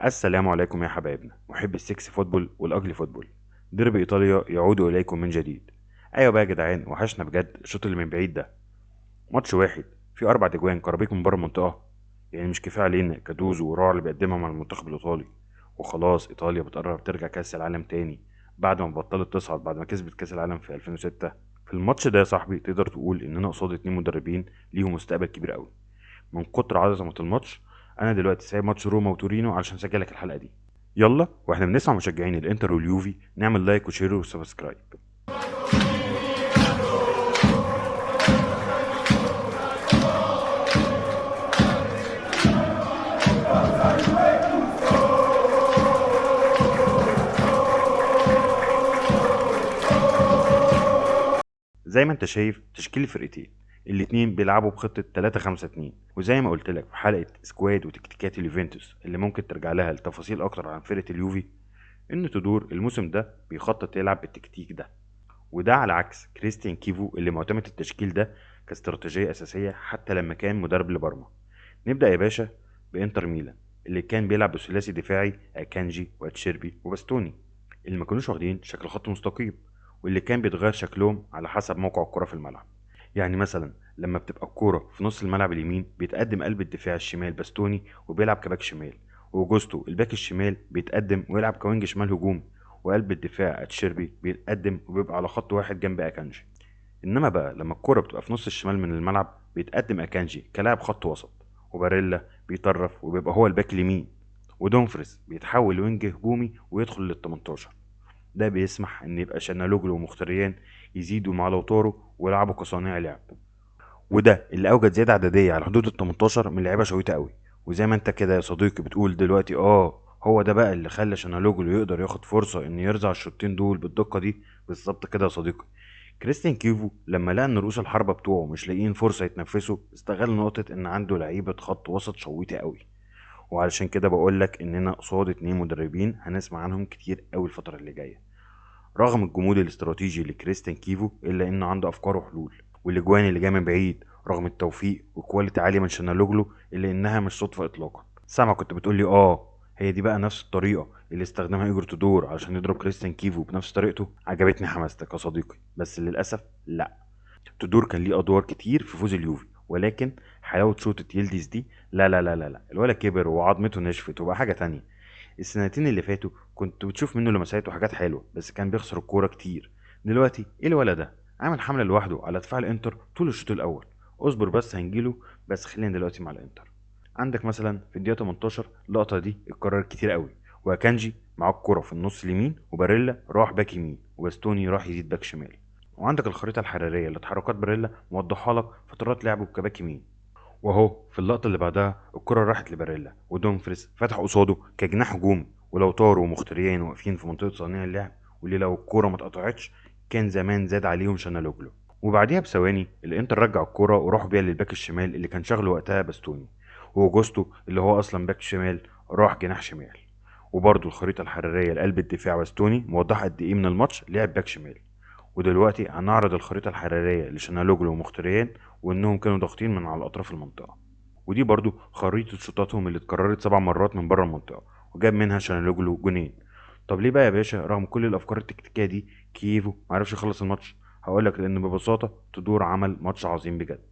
السلام عليكم يا حبايبنا محب السكس فوتبول والاجلي فوتبول. ديربي ايطاليا يعود اليكم من جديد. ايوه بقى يا جدعان، وحشنا بجد الشوط اللي من بعيد ده. ماتش واحد فيه 4 تجوان كرابيك من بره المنطقه. يعني مش كفايه علينا كادوزو وراع اللي بيقدمها مع المنتخب الايطالي؟ وخلاص ايطاليا بتقرب ترجع كاس العالم تاني بعد ما بطلت تصعد بعد ما كسبت كاس العالم في 2006. في الماتش ده يا صاحبي تقدر تقول اننا قصاد 2 مدربين ليهم مستقبل كبير قوي. من كتر عظمه الماتش انا دلوقتي سايب ماتش روما وتورينو علشان اسجلك الحلقه دي. يلا واحنا بنسمع مشجعين الانتر واليوفي نعمل لايك وشير وسبسكرايب. زي ما انت شايف تشكيل الفرقتين الاتنين بيلعبوا بخطة 3-5-2، وزي ما قلت لك في حلقة سكواد وتكتيكات اليوفنتوس اللي ممكن ترجع لها لتفاصيل اكتر عن فرقة اليوفي، ان تدور الموسم ده بيخطط يلعب بالتكتيك ده. وده على عكس كريستيان كيفو اللي معتمد التشكيل ده كاستراتيجية أساسية حتى لما كان مدرب لبرما. نبدأ يا باشا بإنتر ميلان اللي كان بيلعب بثلاثي دفاعي أكانجي واتشيربي وباستوني، اللي ما كانوش واخدين شكل خط مستقيم، واللي كان بيتغير شكلهم على حسب موقع الكرة في الملعب. يعني مثلا لما بتبقى الكورة في نص الملعب اليمين بيتقدم قلب الدفاع الشمال باستوني وبيلعب كباك شمال، وجوستو الباك الشمال بيتقدم ويلعب كوينج شمال هجومي، وقلب الدفاع اتشيربي بيتقدم وبيبقى على خط واحد جنب اكانجي. انما بقى لما الكرة بتبقى في نص الشمال من الملعب بيتقدم اكانجي كلاعب خط وسط، وباريلا بيطرف وبيبقى هو الباك اليمين، ودومفريز بيتحول لوينج هجومي ويدخل لل 18. ده بيسمح ان يبقى شانالوجلو ومختريان يزيدوا مع لوتارو ويلعبوا كصانع لعب، وده اللي اوجد زياده عدديه على حدود ال 18 من لعيبه شويته قوي. وزي ما انت كده يا صديقي بتقول دلوقتي هو ده بقى اللي خلى شانالوجلو يقدر ياخد فرصه ان يرزع الشوطين دول بالدقه دي. بالظبط كده يا صديقي. كريستيان كيفو لما لقى ان رؤوس الحربة بتوعه مش لاقيين فرصة يتنفسوا استغل نقطة ان عنده لعيبة خط وسط شويتة قوي. وعلشان كده بقول لك اننا قصاد 2 مدربين هنسمع عنهم كتير قوي الفترة اللي جاية. رغم الجمود الاستراتيجي لكريستيان كيفو الا انه عنده افكار وحلول، والاجوان اللي جايه من بعيد رغم التوفيق وكواليتي عاليه من شانالوجلو الا انها مش صدفه اطلاقا. سامع كنت بتقول لي هي دي بقى نفس الطريقه اللي استخدمها ايجور تودور علشان يضرب كريستيان كيفو بنفس طريقته. عجبتني حماستك يا صديقي، بس للاسف لا. تودور كان ليه ادوار كتير في فوز اليوفي، ولكن حلاوه شوطه يلديز دي لا لا لا لا لا، الولا كبر وعظمته نشفت وبقى حاجه تانية. السنتين اللي فاتوا كنت بتشوف منه لمسات وحاجات حلوه بس كان بيخسر الكوره كتير. دلوقتي ايه الولا ده عامل حمله لوحده على دفاع الانتر طول الشوط الاول. اصبر بس هنجيله، بس خلينا دلوقتي مع الانتر. عندك مثلا في الدقيقه 18 اللقطه دي اتكررت كتير قوي، وكانجي مع الكرة في النص اليمين وباريلا راح باك يمين وباستوني راح يزيد باك شمال. وعندك الخريطة الحرارية لتحركات باريلا موضحة لك فترات لعبه كباك يمين. واهو في اللقطة اللي بعدها الكرة راحت لباريلا ودومفريس فتح قصاده كجناح هجومي، ولو طاروا ومختريان واقفين في منطقة صانع اللعب، واللي لو الكرة ما اتقطعتش كان زمان زاد عليهم شانالوجلو. وبعديها بثواني الانتر رجع الكرة وراح بيها للباك الشمال اللي كان شغله وقتها باستوني، وجوستو اللي هو اصلا باك شمال راح جناح شمال. وبرضه الخريطة الحرارية لقلب الدفاع باستوني موضحة قد ايه من الماتش لعب باك شمال. ودلوقتي هنعرض الخريطة الحرارية لشانالوجلو ومختريان، وانهم كانوا ضاغطين من على اطراف المنطقة. ودي برضو خريطة شوطاتهم اللي اتكررت 7 مرات من بره المنطقة وجاب منها شانالوجلو جونين. طب ليه بقى يا باشا رغم كل الافكار التكتيكية دي كييفو معرفش يخلص الماتش؟ هقولك لان ببساطة تدور عمل ماتش عظيم بجد.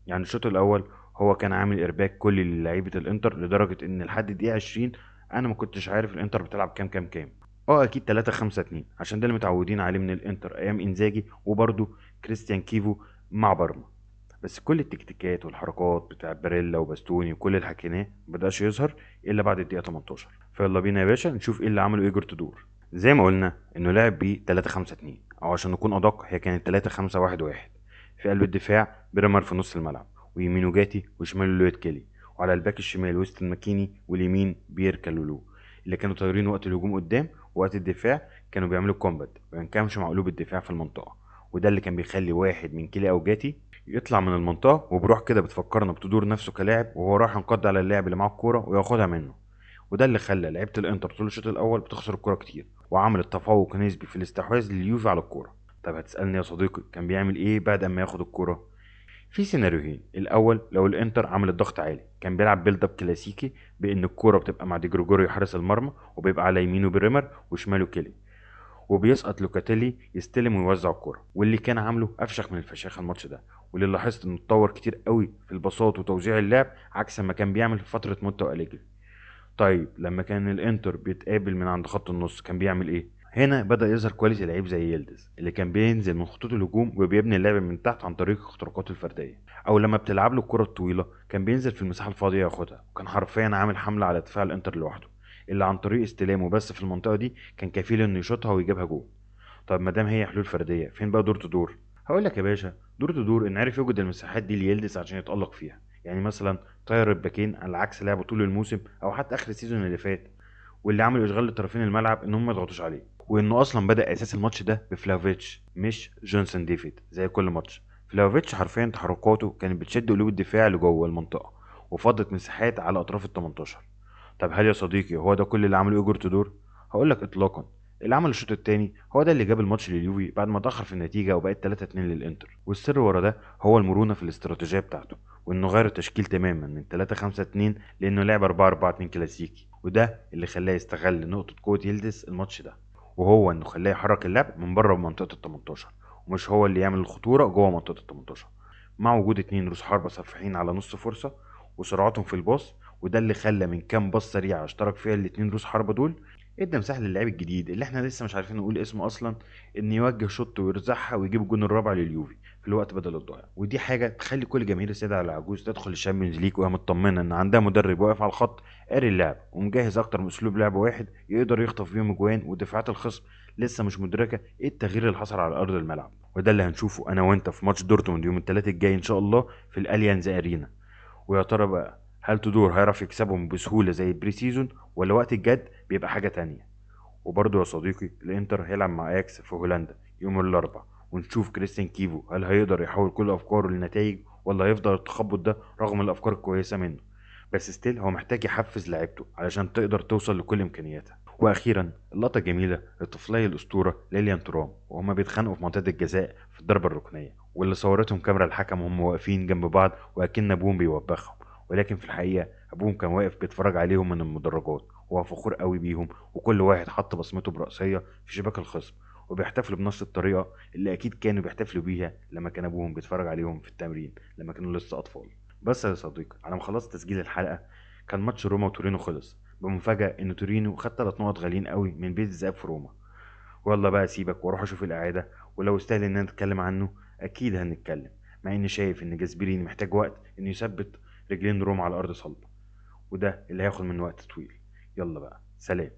يعني الشوط الاول هو كان عامل ارباك كلي للعيبه الانتر لدرجه ان لحد الدقيقه 20 انا ما كنتش عارف الانتر بتلعب كام كام كام. اكيد 3-5-2 عشان ده اللي متعودين عليه من الانتر ايام انزاجي وبرده كريستيان كيفو مع بارما. بس كل التكتيكات والحركات بتاع باريلا وباستوني وكل اللي حكيناه مبداش يظهر الا بعد الدقيقه 18. فيلا بينا يا باشا نشوف ايه اللي عمله ايجور تدور. زي ما قلنا انه لعب بيه 3-5-2، او عشان نكون ادق هي كانت 3-5-1-1. في قلب الدفاع بريمر في نص الملعب، ويمينه جاتي وشماله لويت كيلي، وعلى الباك الشمال ويستن ماكيني، واليمين بيير كالولو، اللي كانوا طايرين وقت الهجوم قدام ووقت الدفاع كانوا بيعملوا كومبات وينكمشوا مع قلوب الدفاع في المنطقه. وده اللي كان بيخلي واحد من كيلي او جاتي يطلع من المنطقه وبروح كده بتفكرنا بتدور نفسه كلاعب وهو راح ينقض على اللاعب اللي معاه الكوره وياخدها منه. وده اللي خلى لعيبه الانتر طول الشوط الاول بتخسر الكوره كتير، وعملت تفوق نسبي في الاستحواذ لليوفي على الكوره. طب هتسالني يا صديقي كان بيعمل ايه بعد اما ياخد الكوره؟ في سيناريوهين. الاول لو الانتر عمل الضغط عالي كان بيلعب بيلد اب كلاسيكي بان الكوره بتبقى مع دي جريجوريو حارس المرمى وبيبقى على يمينه بريمر وشماله كيلي وبيسقط لوكاتيلي يستلم ويوزع الكوره، واللي كان عامله افشخ من الفشاخه الماتش ده، واللي لاحظت انه اتطور كتير قوي في الباصات وتوزيع اللعب عكس ما كان بيعمل في فتره موتا واليجري. طيب لما كان الانتر بيتقابل من عند خط النص كان بيعمل ايه؟ هنا بدأ يظهر كواليتي لعيب زي يلدز اللي كان بينزل من خطوط الهجوم وبيبني اللعب من تحت عن طريق اختراقاته الفرديه، او لما بتلعب له الكره الطويله كان بينزل في المساحه الفاضيه ياخدها، وكان حرفيا عامل حمله على دفاع الانتر لوحده، اللي عن طريق استلامه بس في المنطقه دي كان كفيل انه يشوطها ويجيبها جول. طب ما دام هي حلول فرديه، فين بقى دور تدور؟ هقول لك يا باشا، دور تدور ان عرف يوجد المساحات دي ليلدز عشان يتالق فيها. يعني مثلا طير الباكين على عكس لعبه طول الموسم او حتى اخر السيزون اللي فات، واللي عمل اشغال لطرفين الملعب ان هم ما يضغطوش عليه، وانه اصلا بدا اساس الماتش ده بفلافيتش مش جونسون ديفيد زي كل ماتش. فلافيتش حرفيا تحركاته كانت بتشد قلوب الدفاع لجوه المنطقه وفضت مساحات على اطراف ال 18. طب هل يا صديقي هو ده كل اللي عمله ايجور تدور؟ هقول لك اطلاقا. اللي عمل الشوط الثاني هو ده اللي جاب الماتش لليوفي بعد ما اتاخر في النتيجه وبقت 3-2 للانتر، والسر ورا ده هو المرونه في الاستراتيجيه بتاعته، وانه غير التشكيل تماما من 3-5-2 لانه لعب 4-4-2 كلاسيكي، وده اللي خلاه يستغل نقطه قوه يلدز الماتش ده، وهو انه خلاه يحرك اللعب من بره منطقه ال 18 ومش هو اللي يعمل الخطوره جوه منطقه ال 18، مع وجود اتنين روس حربة سفاحين على نص فرصه وسرعتهم في الباص. وده اللي خلى من كام باص سريعه اشترك فيها الاتنين روس حربة دول ادى مساحه للاعب الجديد اللي احنا لسه مش عارفين نقول اسمه اصلا ان يوجه شوط ويرزعها ويجيب الجون الرابع لليوفي في الوقت بدل الضايع. ودي حاجه تخلي كل جماهير السيده على العجوز تدخل الشامبيونز ليج وهي مطمنه ان عندها مدرب واقف على الخط قاري اللعب ومجهز اكتر من اسلوب لعب واحد يقدر يخطف بيهم اجوان، ودفاعات الخصم لسه مش مدركه ايه التغيير اللي حصل على ارض الملعب. وده اللي هنشوفه انا وانت في ماتش دورتموند يوم الثلاث الجاي ان شاء الله في الاليانز ارينا. ويا ترى بقى هل تدور هيعرف يكسبهم بسهوله زي البري سيزون ولا وقت الجد بيبقى حاجه تانية؟ وبرضه يا صديقي الانتر هيلعب مع اياكس في هولندا يوم الاربعاء، ونشوف كريستيان كيفو هل هيقدر يحول كل افكاره لنتائج ولا هيفضل التخبط ده رغم الافكار الكويسه منه. بس ستيل هو محتاج يحفز لعيبته علشان تقدر توصل لكل امكانياتها. واخيرا اللقطه الجميله لطفلي الاسطوره ليليان ترام وهما بيتخانقوا في منطقه الجزاء في الضربه الركنيه، واللي صورتهم كاميرا الحكم وهم واقفين جنب بعض واكن ابوهم بيوبخهم، ولكن في الحقيقه ابوهم كان واقف بيتفرج عليهم من المدرجات وهو فخور قوي بيهم، وكل واحد حط بصمته برأسية في شباك الخصم وبيحتفلوا بنفس الطريقة اللي أكيد كانوا بيحتفلوا بيها لما كان أبوهم بيتفرج عليهم في التمرين لما كانوا لسه أطفال. بس يا صديقي على ما خلصت تسجيل الحلقة كان ماتش روما وتورينو خلص بمفاجأة إن تورينو خد 3 نقط غاليين قوي من بيت الذئاب في روما. والله بقى سيبك واروح اشوف الإعادة، ولو استاهل إن نتكلم عنه أكيد هنتكلم، مع إني شايف إن جاسبريني محتاج وقت إنه يثبت رجلين روما على أرض صلبة، وده اللي هياخد من وقت طويل. يلا بقى سلام.